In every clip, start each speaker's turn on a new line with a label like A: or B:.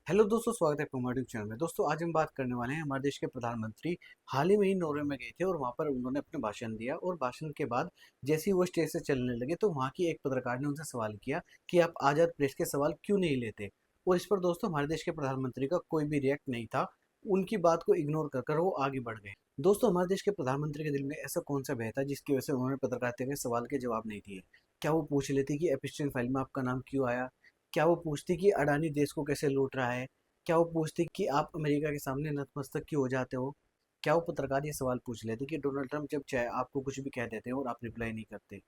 A: Hello दोस्तों, स्वागत है आपका यूट्यूब चैनल में। दोस्तों, आज हम बात करने वाले हैं हमारे देश के प्रधानमंत्री हाल ही में ही नॉर्वे में गए थे और वहाँ पर उन्होंने अपने भाषण दिया। और भाषण के बाद जैसे ही वो स्टेज से चलने लगे तो वहाँ की एक पत्रकार ने उनसे सवाल किया कि आप आज़ाद प्रेस के सवाल क्यों नहीं लेते। और इस पर दोस्तों हमारे देश के प्रधानमंत्री का कोई भी रिएक्ट नहीं था। उनकी बात को इग्नोर कर कर वो आगे बढ़ गए। दोस्तों, हमारे देश के प्रधानमंत्री के दिल में ऐसा कौन सा भय था जिसकी वजह से उन्होंने पत्रकारिता के सवाल के जवाब नहीं दिए। क्या वो पूछ लेते कि एपिस्टन फाइल में आपका नाम क्यों आया? क्या वो पूछती कि अडानी देश को कैसे लूट रहा है? क्या वो पूछते कि आप अमेरिका के सामने नतमस्तक क्यों हो जाते हो? क्या वो पत्रकार ये सवाल पूछ लेते कि डोनाल्ड ट्रंप जब चाहे आपको कुछ भी कह देते हैं और आप रिप्लाई नहीं करते?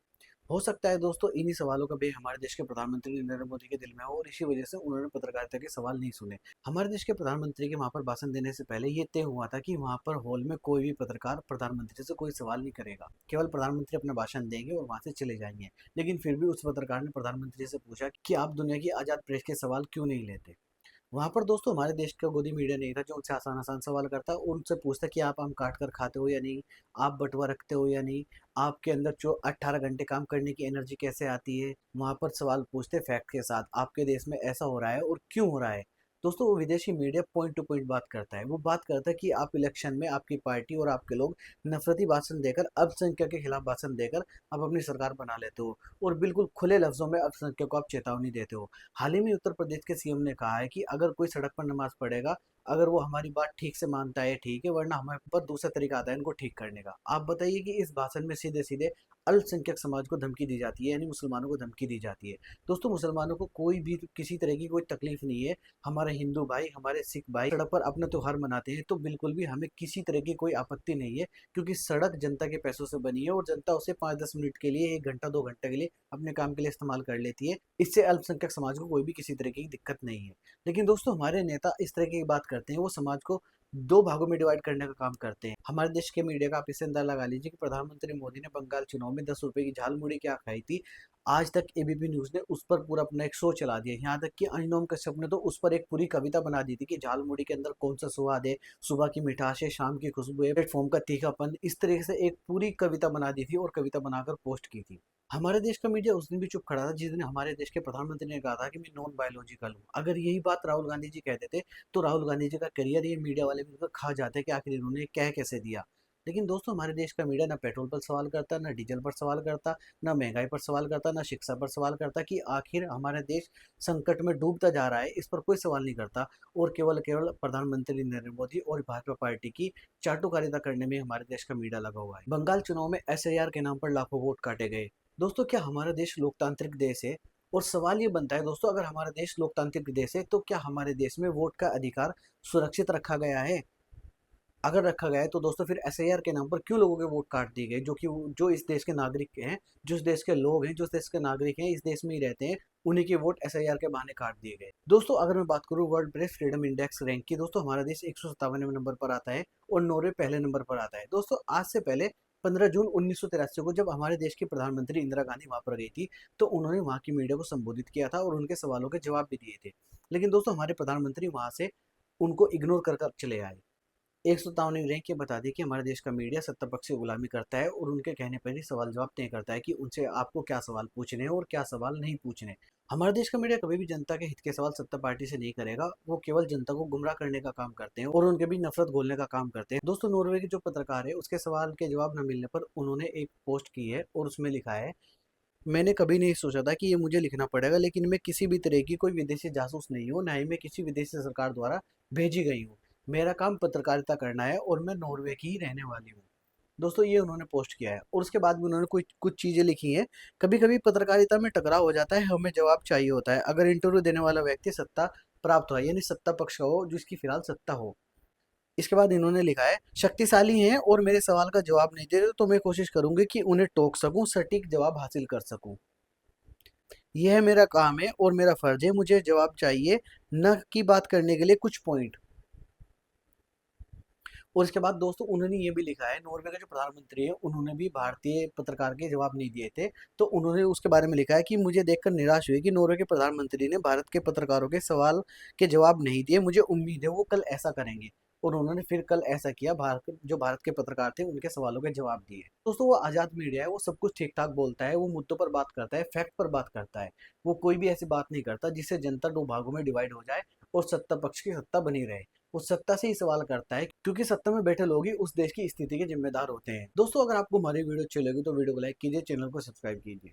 A: हो सकता है दोस्तों इन्हीं सवालों का भी हमारे देश के प्रधानमंत्री नरेंद्र मोदी के दिल में हो और इसी वजह से उन्होंने पत्रकारिता के सवाल नहीं सुने। हमारे देश के प्रधानमंत्री के वहां पर भाषण देने से पहले ये तय हुआ था कि वहां पर हॉल में कोई भी पत्रकार प्रधानमंत्री से कोई सवाल नहीं करेगा, केवल प्रधानमंत्री अपना भाषण देंगे और वहां से चले जाएंगे। लेकिन फिर भी उस पत्रकार ने प्रधानमंत्री से पूछा कि आप दुनिया की आजाद प्रेस के सवाल क्यों नहीं लेते। वहाँ पर दोस्तों हमारे देश का गोदी मीडिया नहीं था जो उनसे आसान आसान सवाल करता, उनसे पूछता कि आप आम काट कर खाते हो या नहीं, आप बटुआ रखते हो या नहीं, आपके अंदर जो 18 घंटे काम करने की एनर्जी कैसे आती है। वहाँ पर सवाल पूछते फैक्ट के साथ, आपके देश में ऐसा हो रहा है और क्यों हो रहा है। दोस्तों, वो विदेशी मीडिया पॉइंट टू पॉइंट बात करता है। वो बात करता है कि आप इलेक्शन में आपकी पार्टी और आपके लोग नफरती भाषण देकर, अल्पसंख्यक के खिलाफ भाषण देकर आप अपनी सरकार बना लेते हो और बिल्कुल खुले लफ्जों में अल्पसंख्यक को आप चेतावनी देते हो। हाल ही में उत्तर प्रदेश के सीएम ने कहा है कि अगर कोई सड़क पर नमाज पढ़ेगा, अगर वो हमारी बात ठीक से मानता है ठीक है, वरना हमारे पर दूसरा तरीका आता है इनको ठीक करने का। आप बताइए कि इस भाषण में सीधे सीधे अल्पसंख्यक समाज को धमकी दी जाती है, यानी मुसलमानों को धमकी दी जाती है। दोस्तों, मुसलमानों को कोई भी किसी तरह की कोई तकलीफ नहीं है। हमारे हिंदू भाई, हमारे सिख भाई सड़क पर अपना त्योहार मनाते हैं तो बिल्कुल भी हमें किसी तरह की कोई आपत्ति नहीं है, क्योंकि सड़क जनता के पैसों से बनी है और जनता उसे 5-10 मिनट के लिए, 1 घंटा 2 घंटे के लिए अपने काम के लिए इस्तेमाल कर लेती है। इससे अल्पसंख्यक समाज को कोई भी किसी तरह की दिक्कत नहीं है। लेकिन दोस्तों, हमारे नेता इस तरह की बात करते हैं, वो समाज को दो भागों में डिवाइड करने का काम करते हैं। हमारे देश के मीडिया का आप इससे अंदाजा लगा लीजिए कि प्रधानमंत्री मोदी ने बंगाल चुनाव में 10 रुपए की झाल मुड़ी क्या खाई थी। आज तक एबीपी न्यूज ने उस पर पूरा अपना एक शो चला दिया। यहाँ तक कि अरिंदम कश्यप ने तो उस पर एक पूरी कविता बना दी थी कि झाल मुड़ी के अंदर कौन सा स्वाद है, सुबह की मिठास है, शाम की खुशबू है, प्लेटफॉर्म का तीखापन। इस तरीके से एक पूरी कविता बना दी थी और कविता बनाकर पोस्ट की थी। हमारे देश का मीडिया उस दिन भी चुप खड़ा था जिस दिन हमारे देश के प्रधानमंत्री ने कहा था कि मैं नॉन बायोलॉजिकल हूँ। अगर यही बात राहुल गांधी जी कहते थे तो राहुल गांधी जी का करियर ये मीडिया वाले मिलकर खा जाते कि आखिर इन्होंने कह कैसे दिया। लेकिन दोस्तों, हमारे देश का मीडिया ना पेट्रोल पर सवाल करता, ना डीजल पर सवाल करता, ना महंगाई पर सवाल करता, ना शिक्षा पर सवाल करता कि आखिर हमारा देश संकट में डूबता जा रहा है, इस पर कोई सवाल नहीं करता। और केवल केवल प्रधानमंत्री नरेंद्र मोदी और भाजपा पार्टी की चाटुकारिता करने में हमारे देश का मीडिया लगा हुआ है। बंगाल चुनाव में एसआईआर के नाम पर लाखों वोट काटे गए। दोस्तों, क्या हमारा देश लोकतांत्रिक देश है? और सवाल ये बनता है दोस्तों, अगर हमारा देश लोकतांत्रिक देश है तो क्या हमारे देश में वोट का अधिकार सुरक्षित रखा गया है? अगर रखा गया है तो दोस्तों फिर एसआईआर के नाम पर क्यों लोगों के वोट काट दिए गए, जो कि जो इस देश के नागरिक हैं, जो इस देश के लोग हैं, जो इस देश के नागरिक हैं, इस देश में ही रहते हैं, उन्हीं के वोट एसआईआर के बहाने काट दिए गए। दोस्तों, अगर मैं बात करूं world press freedom index rank की, दोस्तों हमारा देश 157वें नंबर पर आता है और नॉर्वे पहले नंबर पर आता है। दोस्तों, आज से पहले 15 जून 1983 को जब हमारे देश की प्रधानमंत्री इंदिरा गांधी वहां पर गई थी तो उन्होंने वहां की मीडिया को संबोधित किया था और उनके सवालों के जवाब भी दिए थे। लेकिन दोस्तों, हमारे प्रधानमंत्री वहां से उनको इग्नोर कर कर चले आए। 157वीं रैंक ये बता दी कि हमारे देश का मीडिया सत्ता पक्ष की गुलामी करता है और उनके कहने पर ही सवाल जवाब तय करता है कि उनसे आपको क्या सवाल पूछने हैं और क्या सवाल नहीं पूछने। हमारे देश का मीडिया कभी भी जनता के हित के सवाल सत्ता पार्टी से नहीं करेगा। वो केवल जनता को गुमराह करने का काम करते हैं और उनके भी नफरत घोलने का काम करते हैं। दोस्तों, नॉर्वे के जो पत्रकार है उसके सवाल के जवाब न मिलने पर उन्होंने एक पोस्ट की है और उसमें लिखा है, मैंने कभी नहीं सोचा था कि ये मुझे लिखना पड़ेगा, लेकिन मैं किसी भी तरह की कोई विदेशी जासूस नहीं हूँ, ना ही मैं किसी विदेशी सरकार द्वारा भेजी गई हूँ। मेरा काम पत्रकारिता करना है और मैं नॉर्वे की ही रहने वाली हूँ। दोस्तों, ये उन्होंने पोस्ट किया है और उसके बाद भी उन्होंने कुछ कुछ चीज़ें लिखी हैं। कभी कभी पत्रकारिता में टकराव हो जाता है, हमें जवाब चाहिए होता है। अगर इंटरव्यू देने वाला व्यक्ति सत्ता प्राप्त हो, यानी सत्ता पक्ष का हो, जिसकी फिलहाल सत्ता हो। इसके बाद इन्होंने लिखा है, शक्तिशाली हैं और मेरे सवाल का जवाब नहीं दे रहे तो मैं कोशिश करूंगी कि उन्हें टोक सकूं, सटीक जवाब हासिल कर सकूं। यह मेरा काम है और मेरा फर्ज है, मुझे जवाब चाहिए, न कि बात करने के लिए कुछ पॉइंट। और इसके बाद दोस्तों उन्होंने ये भी लिखा है, नॉर्वे के जो प्रधानमंत्री है उन्होंने भी भारतीय पत्रकार के जवाब नहीं दिए थे, तो उन्होंने उसके बारे में लिखा है कि मुझे देखकर निराश हुई कि नॉर्वे के प्रधानमंत्री ने भारत के पत्रकारों के सवाल के जवाब नहीं दिए। मुझे उम्मीद है वो कल ऐसा करेंगे। और उन्होंने फिर कल ऐसा किया, भारत के पत्रकार थे उनके सवालों के जवाब दिए। दोस्तों, वो आज़ाद मीडिया है, वो सब कुछ ठीक ठाक बोलता है, वो मुद्दों पर बात करता है, फैक्ट पर बात करता है। वो कोई भी ऐसी बात नहीं करता जिससे जनता दो भागों में डिवाइड हो जाए। और सत्ता पक्ष की सत्ता बनी रहे। उस सत्ता से ही सवाल करता है, क्योंकि सत्ता में बैठे लोग ही उस देश की स्थिति के जिम्मेदार होते हैं। दोस्तों, अगर आपको हमारी वीडियो अच्छी लगी तो वीडियो को लाइक कीजिए, चैनल को सब्सक्राइब कीजिए।